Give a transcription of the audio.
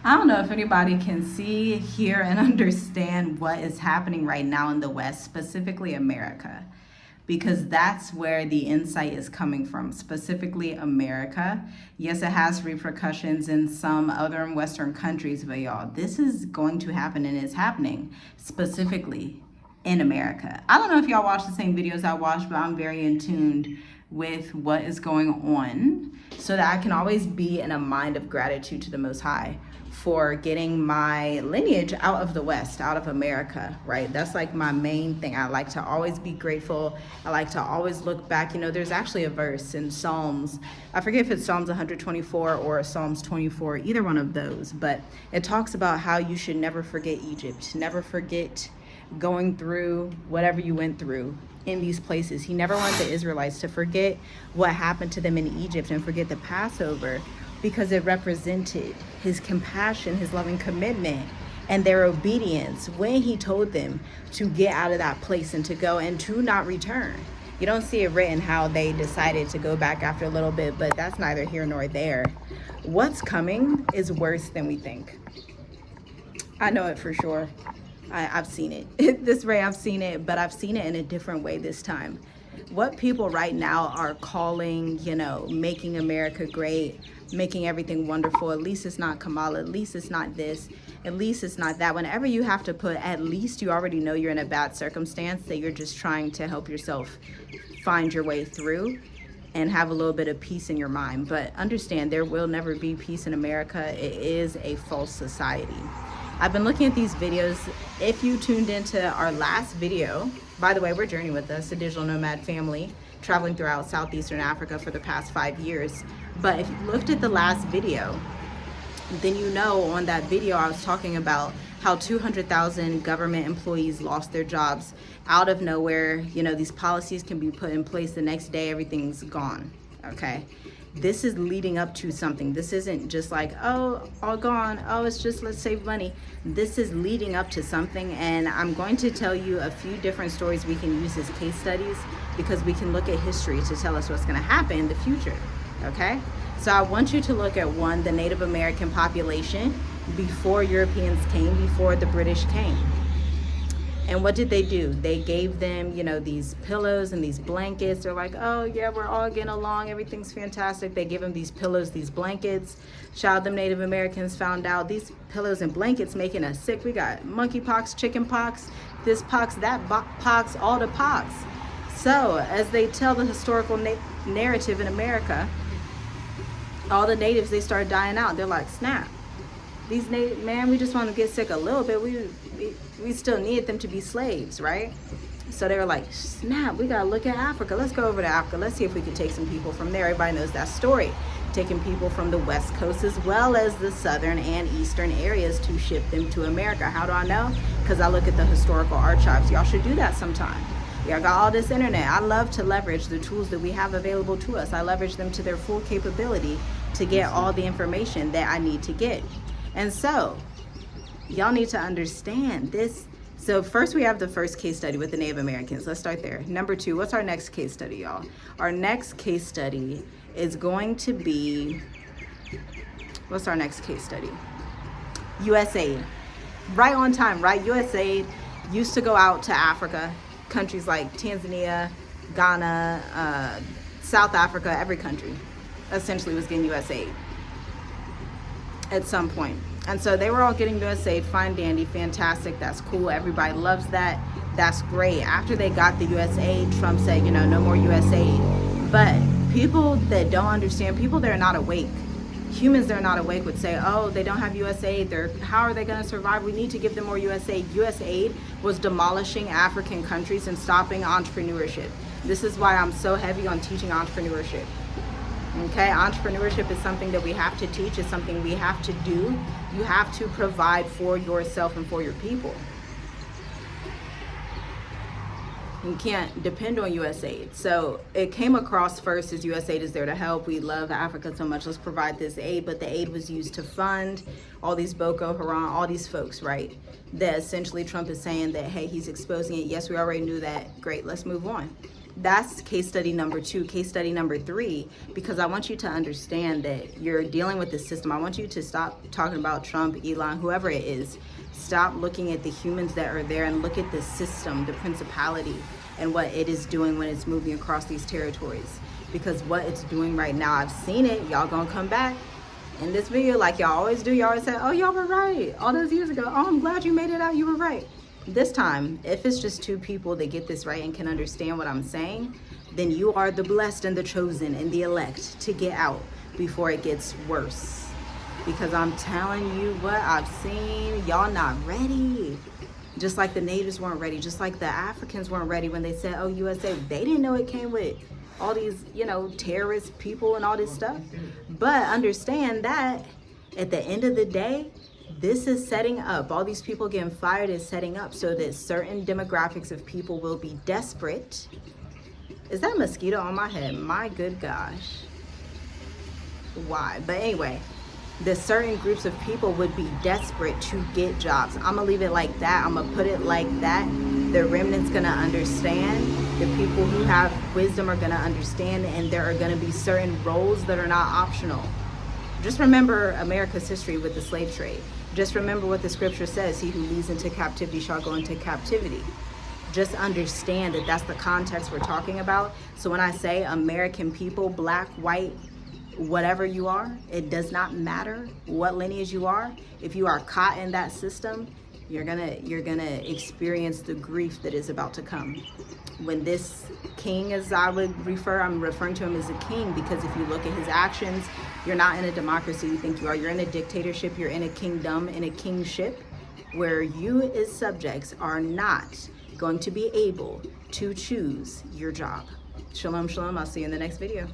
I don't know if anybody can see, hear, and understand what is happening right now in the West, specifically America, because that's where the insight is coming from, specifically America. Yes, it has repercussions in some other Western countries, but y'all, this is going to happen and is happening specifically in America. I don't know if y'all watch the same videos I watch, but I'm very in tune with what is going on so that I can always be in a mind of gratitude to the Most High for getting my lineage out of the West, out of America, right? That's like my main thing. I like to always be grateful. I like to always look back. You know, there's actually a verse in Psalms. I forget if it's Psalms 124 or Psalms 24, either one of those, but it talks about how you should never forget Egypt, never forget going through whatever you went through in these places. He never wanted the Israelites to forget what happened to them in Egypt and forget the Passover, because it represented his compassion, his loving commitment, and their obedience when he told them to get out of that place and to go and to not return. You don't see it written how they decided to go back after a little bit, but that's neither here nor there. What's coming is worse than we think. I know it for sure. I've seen it. This way I've seen it, but I've seen it in a different way this time. What people right now are calling, you know, making America great, making everything wonderful. At least it's not Kamala. At least it's not this. At least it's not that. Whenever you have to put at least, you already know you're in a bad circumstance, that you're just trying to help yourself find your way through and have a little bit of peace in your mind. But understand, there will never be peace in America. It is a false society. I've been looking at these videos. If you tuned into our last video, by the way, we're Journey With Us, a digital nomad family traveling throughout Southeastern Africa for the past 5 years. But if you looked at the last video, then you know on that video I was talking about how 200,000 government employees lost their jobs out of nowhere. You know, these policies can be put in place the next day, everything's gone, okay? This is leading up to something. This isn't just like, oh, all gone. Oh, it's just let's save money. This is leading up to something, and I'm going to tell you a few different stories we can use as case studies, because we can look at history to tell us what's going to happen in the future, okay? So I want you to look at one, the Native American population before Europeans came, before the British came. And what did they do? They gave them, you know, these pillows and these blankets. They're like, oh yeah, we're all getting along, everything's fantastic. They give them these pillows, these blankets. Child, them Native Americans found out these pillows and blankets making us sick. We got monkeypox, chickenpox, this pox, that pox, all the pox. So as they tell the historical narrative in America, all the natives, they start dying out. They're like, snap. These native, man, we just want to get sick a little bit. We still need them to be slaves, right? So they were like, snap, we gotta look at Africa. Let's go over to Africa. Let's see if we can take some people from there. Everybody knows that story. Taking people from the West Coast as well as the southern and eastern areas to ship them to America. How do I know? Because I look at the historical archives. Y'all should do that sometime. Y'all got all this internet. I love to leverage the tools that we have available to us. I leverage them to their full capability to get all the information that I need to get. And so y'all need to understand this. So first we have the first case study with the Native Americans. Let's start there. Number two, what's our next case study, y'all? Our next case study is going to be, what's our next case study? USAID. Right on time, right? USAID used to go out to Africa, countries like Tanzania, Ghana, South Africa, every country essentially was getting USAID at some point. And so they were all getting USAID, fine dandy, fantastic, that's cool, everybody loves that, that's great. After they got the USAID, Trump said, you know, no more USAID. But people that don't understand, people that are not awake, humans that are not awake would say, oh, they don't have USAID, how are they gonna survive? We need to give them more USAID. USAID was demolishing African countries and stopping entrepreneurship. This is why I'm so heavy on teaching entrepreneurship. Okay, entrepreneurship is something that we have to teach, it's something we have to do. You have to provide for yourself and for your people. You can't depend on USAID. So it came across first as USAID is there to help. We love Africa so much, let's provide this aid. But the aid was used to fund all these Boko Haram, all these folks, right? That essentially Trump is saying that, hey, he's exposing it. Yes, we already knew that. Great, let's move on. That's case study number 2. Case study number 3, because I want you to understand that you're dealing with the system. I want you to stop talking about Trump, Elon, whoever it is. Stop looking at the humans that are there and look at the system, the principality, and what it is doing when it's moving across these territories. Because what it's doing right now, I've seen it. Y'all gonna come back in this video like y'all always do. Y'all always say, oh, y'all were right all those years ago. Oh, I'm glad you made it out. You were right. This time, if it's just 2 people that get this right and can understand what I'm saying, then you are the blessed and the chosen and the elect to get out before it gets worse. Because I'm telling you what I've seen, y'all not ready. Just like the natives weren't ready, just like the Africans weren't ready when they said, oh, USA, they didn't know it came with all these, terrorist people and all this stuff. But understand that at the end of the day, this is setting up, all these people getting fired is setting up so that certain demographics of people will be desperate. Is that a mosquito on my head? My good gosh. Why? But anyway, the certain groups of people would be desperate to get jobs. I'm gonna leave it like that. I'm gonna put it like that. The remnant's gonna understand. The people who have wisdom are gonna understand, and there are gonna be certain roles that are not optional. Just remember America's history with the slave trade. Just remember what the scripture says, he who leads into captivity shall go into captivity. Just understand that that's the context we're talking about. So when I say American people, black, white, whatever you are, it does not matter what lineage you are. If you are caught in that system, you're gonna experience the grief that is about to come. When this king, as I'm referring to him as a king, because if you look at his actions, you're not in a democracy you think you are. You're in a dictatorship, you're in a kingdom, in a kingship, where you as subjects are not going to be able to choose your job. Shalom, shalom. I'll see you in the next video.